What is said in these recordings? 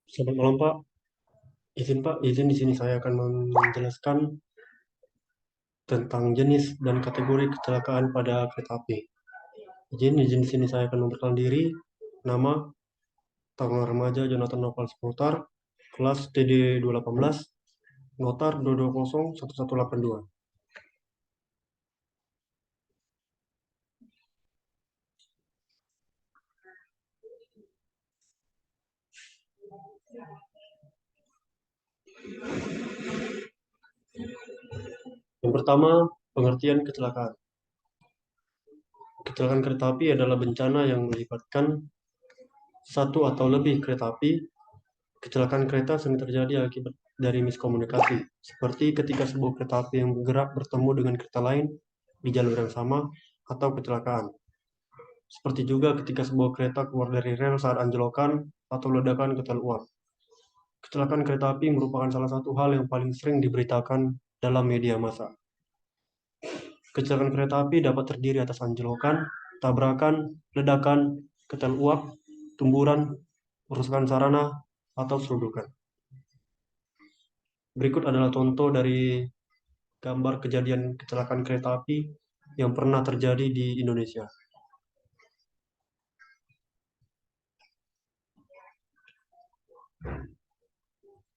Selamat malam Pak. Izin di sini saya akan menjelaskan tentang jenis dan kategori kecelakaan pada kereta api. Izin di sini saya akan memperkenalkan diri, nama, tanggal remaja Jonathan Noval Sputar, kelas TD 218, notar 2201182. Yang pertama, pengertian kecelakaan. Kecelakaan kereta api adalah bencana yang melibatkan satu atau lebih kereta api. Kecelakaan kereta sering terjadi akibat dari miskomunikasi, seperti ketika sebuah kereta api yang bergerak bertemu dengan kereta lain di jalur yang sama, atau kecelakaan. Seperti juga ketika sebuah kereta keluar dari rel saat anjlokan atau ledakan ketel uap. Kecelakaan kereta api merupakan salah satu hal yang paling sering diberitakan dalam media massa. Kecelakaan kereta api dapat terdiri atas anjlokan, tabrakan, ledakan, ketel uap, tumburan, kerusakan sarana, atau serudukan. Berikut adalah contoh dari gambar kejadian kecelakaan kereta api yang pernah terjadi di Indonesia.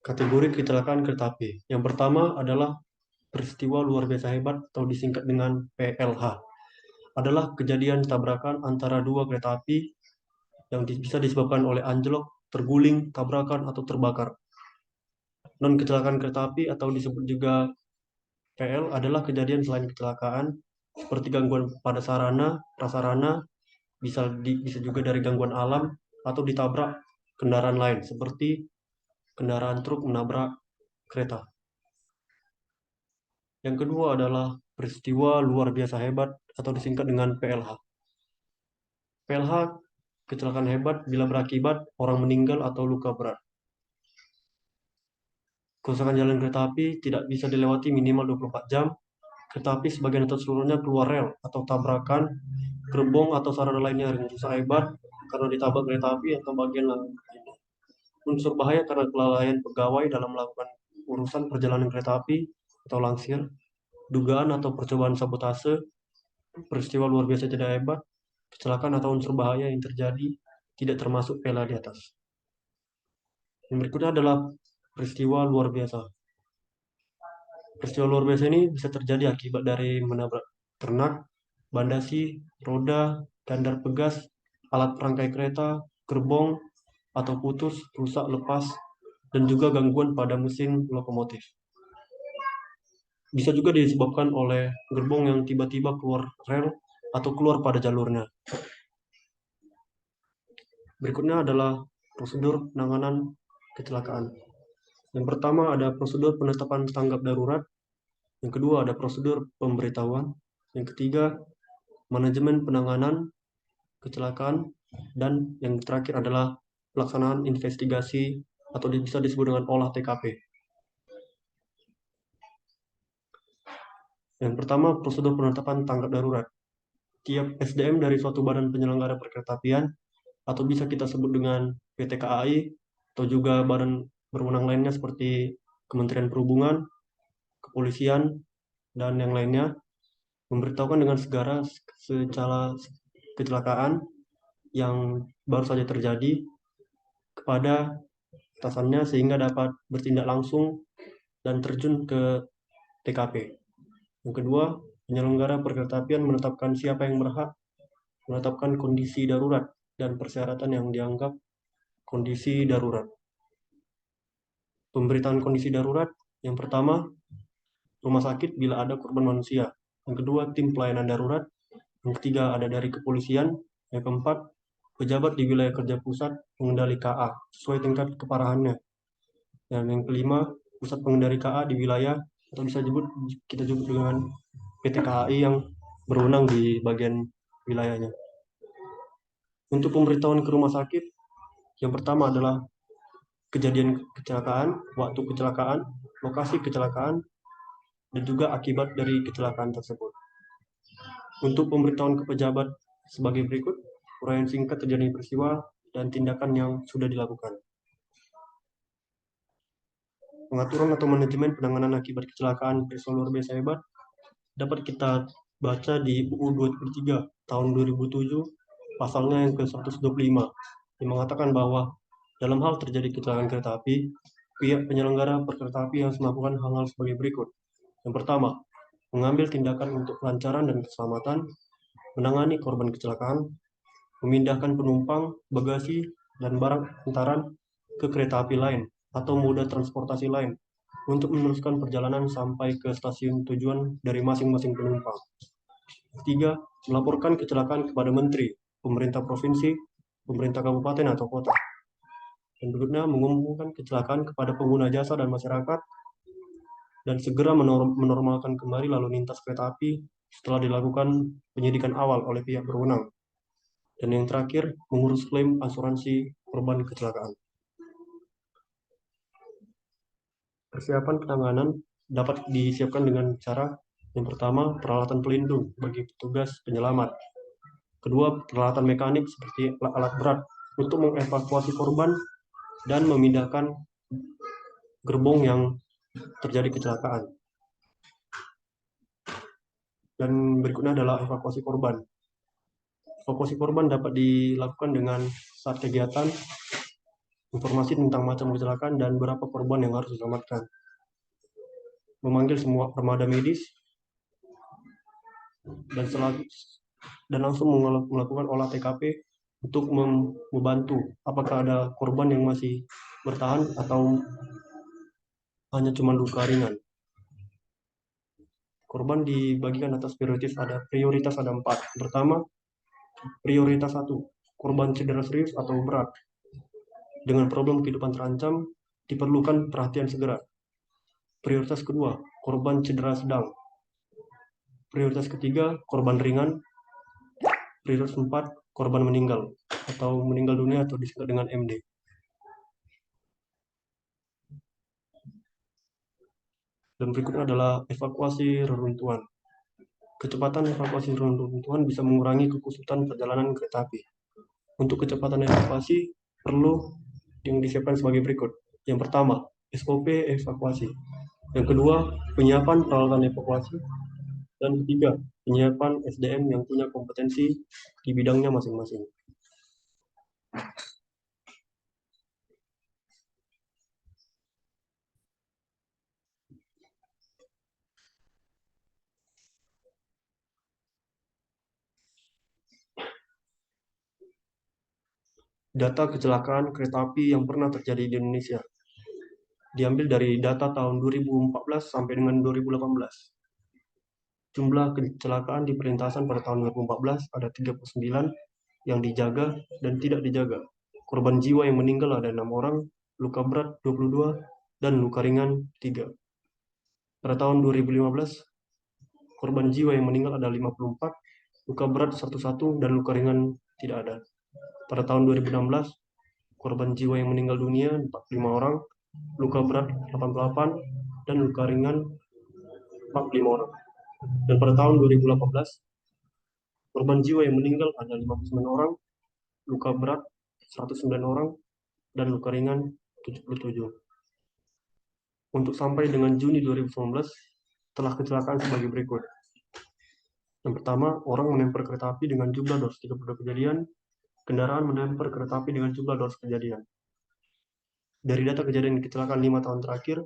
Kategori kecelakaan kereta api. Yang pertama adalah peristiwa luar biasa hebat atau disingkat dengan PLH. Adalah kejadian tabrakan antara dua kereta api yang bisa disebabkan oleh anjlok, terguling, tabrakan, atau terbakar. Non kecelakaan kereta api atau disebut juga PL adalah kejadian selain kecelakaan seperti gangguan pada sarana, prasarana, bisa juga dari gangguan alam atau ditabrak kendaraan lain seperti kendaraan truk menabrak kereta. Yang kedua adalah peristiwa luar biasa hebat atau disingkat dengan PLH. PLH kecelakaan hebat bila berakibat orang meninggal atau luka berat. Kerusakan jalan kereta api tidak bisa dilewati minimal 24 jam. Kereta api sebagian atau seluruhnya keluar rel atau tabrakan, gerbong atau sarana lainnya yang rusak hebat karena ditabrak kereta api atau bagian lain. Unsur bahaya karena kelalaian pegawai dalam melakukan urusan perjalanan kereta api atau langsir, dugaan atau percobaan sabotase, peristiwa luar biasa tidak hebat, kecelakaan atau unsur bahaya yang terjadi tidak termasuk PLH di atas. Yang berikutnya adalah peristiwa luar biasa. Peristiwa luar biasa ini bisa terjadi akibat dari menabrak ternak, bandasi, roda, gandar pegas, alat perangkai kereta, gerbong, atau putus, rusak, lepas, dan juga gangguan pada mesin lokomotif. Bisa juga disebabkan oleh gerbong yang tiba-tiba keluar rel atau keluar pada jalurnya. Berikutnya adalah prosedur penanganan kecelakaan. Yang pertama ada prosedur penetapan tanggap darurat. Yang kedua ada prosedur pemberitahuan. Yang ketiga manajemen penanganan kecelakaan. Dan yang terakhir adalah pelaksanaan investigasi atau bisa disebut dengan olah TKP. Yang pertama prosedur penetapan tanggap darurat. Tiap SDM dari suatu badan penyelenggara perkeretaapian atau bisa kita sebut dengan PT KAI atau juga badan berwenang lainnya seperti Kementerian Perhubungan, Kepolisian, dan yang lainnya memberitahukan dengan segera secara kecelakaan yang baru saja terjadi kepada atasannya sehingga dapat bertindak langsung dan terjun ke TKP. Yang kedua, penyelenggara perkeretaapian menetapkan siapa yang berhak menetapkan kondisi darurat dan persyaratan yang dianggap kondisi darurat. Pemberitaan kondisi darurat, yang pertama, rumah sakit bila ada korban manusia. Yang kedua, tim pelayanan darurat. Yang ketiga, ada dari kepolisian. Yang keempat, pejabat di wilayah kerja pusat pengendali KA sesuai tingkat keparahannya. Dan yang kelima, pusat pengendali KA di wilayah atau bisa kita sebut dengan PT KAI yang berwenang di bagian wilayahnya. Untuk pemberitahuan ke rumah sakit, yang pertama adalah kejadian kecelakaan, waktu kecelakaan, lokasi kecelakaan, dan juga akibat dari kecelakaan tersebut. Untuk pemberitahuan ke pejabat sebagai berikut, uraian singkat terjadi peristiwa dan tindakan yang sudah dilakukan. Pengaturan atau manajemen penanganan akibat kecelakaan peristiwa luar biasa hebat dapat kita baca di UU 23 tahun 2007 pasalnya yang ke-125 yang mengatakan bahwa dalam hal terjadi kecelakaan kereta api, pihak penyelenggara perkereta api harus melakukan hal-hal sebagai berikut. Yang pertama, mengambil tindakan untuk kelancaran dan keselamatan, menangani korban kecelakaan, memindahkan penumpang, bagasi, dan barang antaran ke kereta api lain atau moda transportasi lain untuk meneruskan perjalanan sampai ke stasiun tujuan dari masing-masing penumpang. Ketiga, melaporkan kecelakaan kepada menteri, pemerintah provinsi, pemerintah kabupaten atau kota. Dan berikutnya, mengumumkan kecelakaan kepada pengguna jasa dan masyarakat dan segera menormalkan kembali lalu lintas kereta api setelah dilakukan penyidikan awal oleh pihak berwenang. Dan yang terakhir, mengurus klaim asuransi korban kecelakaan. Persiapan penanganan dapat disiapkan dengan cara yang pertama, peralatan pelindung bagi petugas penyelamat. Kedua, peralatan mekanik seperti alat berat untuk mengevakuasi korban dan memindahkan gerbong yang terjadi kecelakaan. Dan berikutnya adalah evakuasi korban. Evakuasi korban dapat dilakukan dengan saat kegiatan, informasi tentang macam kecelakaan dan berapa korban yang harus diselamatkan. Memanggil semua armada medis dan langsung melakukan olah TKP untuk membantu apakah ada korban yang masih bertahan atau hanya cuma luka ringan. Korban dibagikan atas prioritas ada 4. Pertama, prioritas 1, korban cedera serius atau berat dengan problem kehidupan terancam diperlukan perhatian segera. Prioritas kedua, korban cedera sedang. Prioritas ketiga, korban ringan. Prioritas 4, korban meninggal atau meninggal dunia atau disebut dengan MD. Dan berikutnya adalah evakuasi reruntuhan. Kecepatan evakuasi reruntuhan bisa mengurangi kekusutan perjalanan kereta api. Untuk kecepatan evakuasi perlu yang disiapkan sebagai berikut. Yang pertama, SOP evakuasi. Yang kedua, penyiapan peralatan evakuasi. Dan ketiga, penyiapan SDM yang punya kompetensi di bidangnya masing-masing. Data kecelakaan kereta api yang pernah terjadi di Indonesia diambil dari data tahun 2014 sampai dengan 2018. Jumlah kecelakaan di perlintasan pada tahun 2014 ada 39 yang dijaga dan tidak dijaga. Korban jiwa yang meninggal ada 6 orang, luka berat 22, dan luka ringan 3. Pada tahun 2015, korban jiwa yang meninggal ada 54, luka berat 11, dan luka ringan tidak ada. Pada tahun 2016, korban jiwa yang meninggal dunia 45 orang, luka berat 88, dan luka ringan 45 orang. Dan pada tahun 2018, korban jiwa yang meninggal ada 59 orang, luka berat 109 orang, dan luka ringan 77. Untuk sampai dengan Juni 2019, telah kecelakaan sebagai berikut. Yang pertama, orang menemper kereta api dengan jumlah 232 kejadian, kendaraan menemper kereta api dengan jumlah 200 kejadian. Dari data kejadian kecelakaan 5 tahun terakhir,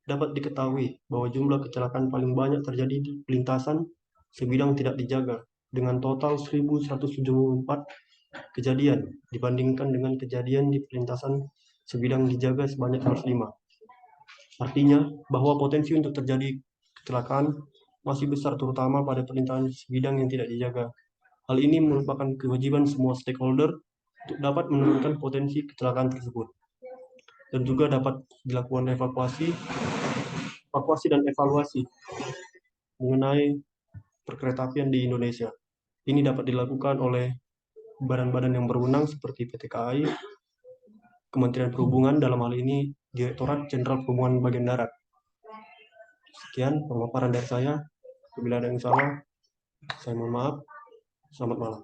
dapat diketahui bahwa jumlah kecelakaan paling banyak terjadi di lintasan sebidang tidak dijaga, dengan total 1.174 kejadian, dibandingkan dengan kejadian di perlintasan sebidang dijaga sebanyak 205. Artinya, bahwa potensi untuk terjadi kecelakaan masih besar terutama pada perlintasan sebidang yang tidak dijaga. Hal ini merupakan kewajiban semua stakeholder untuk dapat menurunkan potensi kecelakaan tersebut. Dan juga dapat dilakukan evakuasi dan evaluasi mengenai perkeretaapian di Indonesia. Ini dapat dilakukan oleh badan-badan yang berwenang seperti PT KAI, Kementerian Perhubungan, dalam hal ini Direktorat Jenderal Perhubungan Bagian Darat. Sekian pemaparan dari saya. Apabila ada yang salah, saya mohon maaf. Selamat malam.